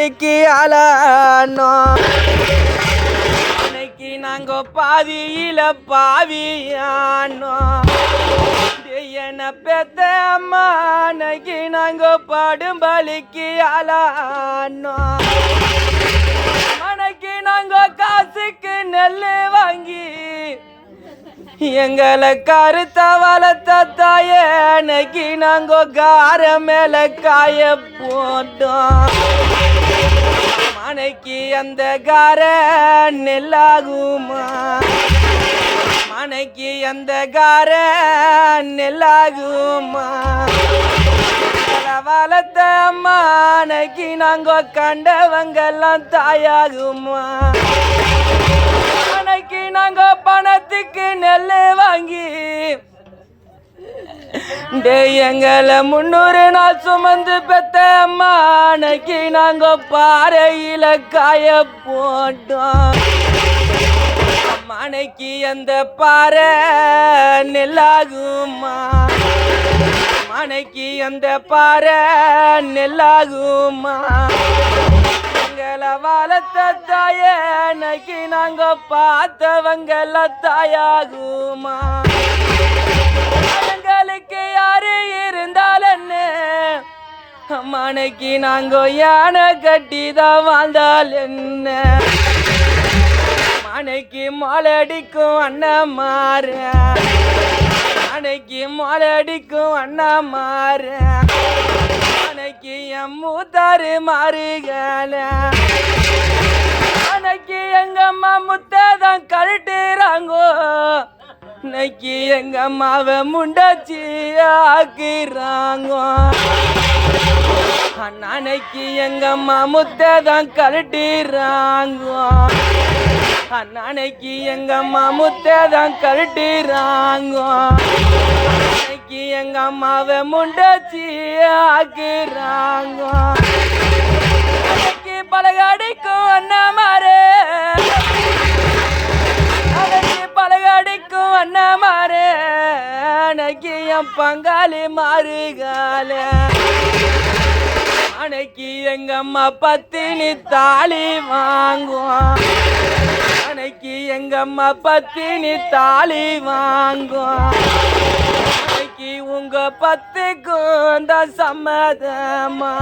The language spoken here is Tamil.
ஆளானோ அன்னைக்கு நாங்க பாதியில பாவியானோ என்ன பெத்த அம்மா அன்னைக்கு நாங்க பாடும் பலிக்கு ஆளானோ அன்னைக்கு நாங்க காசுக்கு நெல்லு வாங்கி எங்களை கருத்த வளர்த்த தாய அன்னைக்கு நாங்க கார மேல காய போட்டோம் மனைக்கு அந்த கார நெல்லாகுமா மனைக்கு அந்த கார நெல்லாகுமா வளர்த்த அம்மா அன்னைக்கு நாங்க கண்டவங்கெல்லாம் தாயாகுமா அன்னைக்கு நாங்க பணத்துக்கு நெல் வாங்கி எங்களை 300 நாள் சுமந்து பெத்த அம்மா அன்னைக்கு நாங்க பாறையில காய போட்டோம் அன்னைக்கு அந்த பாறை நெல்லாகுமா அன்னைக்கு அந்த பாறை நெல்லாகுமா எங்களை வளர்த்த தாய அன்னைக்கு நாங்க பார்த்தவங்கள தாயாகுமா எங்களுக்கு யாரு இருந்தாலன்னு அன்னைக்கு நாங்க யானை கட்டி தான் வாழ்ந்தால் என்ன அன்னைக்கு மாலடிக்கும் அண்ணா மாறு அன்னைக்கு மாலடிக்கும் அண்ணா மாறு அன்னைக்கு என் மூத்தாரு மாறுகல அன்னைக்கு எங்க அம்மா முத்ததான் கழட்டுறாங்கோ இன்னைக்கு எங்க அம்மாவை முண்டாச்சி ஆக்குறாங்கோ அன்னைக்கு எங்க அம்மா முத்ததான் கழட்டுறாங்கோ அன்னைக்கு எங்க அம்மா முத்ததான் கழட்டுறாங்கோ அன்னைக்கு எங்க அம்மாவை முண்டாச்சி ஆக்குறாங்கோ அன்னைக்கு பலகாடிக்கும் அண்ணா மாறு அன்னைக்கு பலகாடிக்கும் அண்ணா மாறு அன்னைக்கு என் பங்காளி மாறுகால அன்னைக்கு எங்க அம்மா பத்தினி தாலி வாங்குவோம் அன்னைக்கு எங்க அம்மா பத்தினி தாலி வாங்குவோம் அன்னைக்கு உங்க பத்துக்கும் தான் சம்மதமா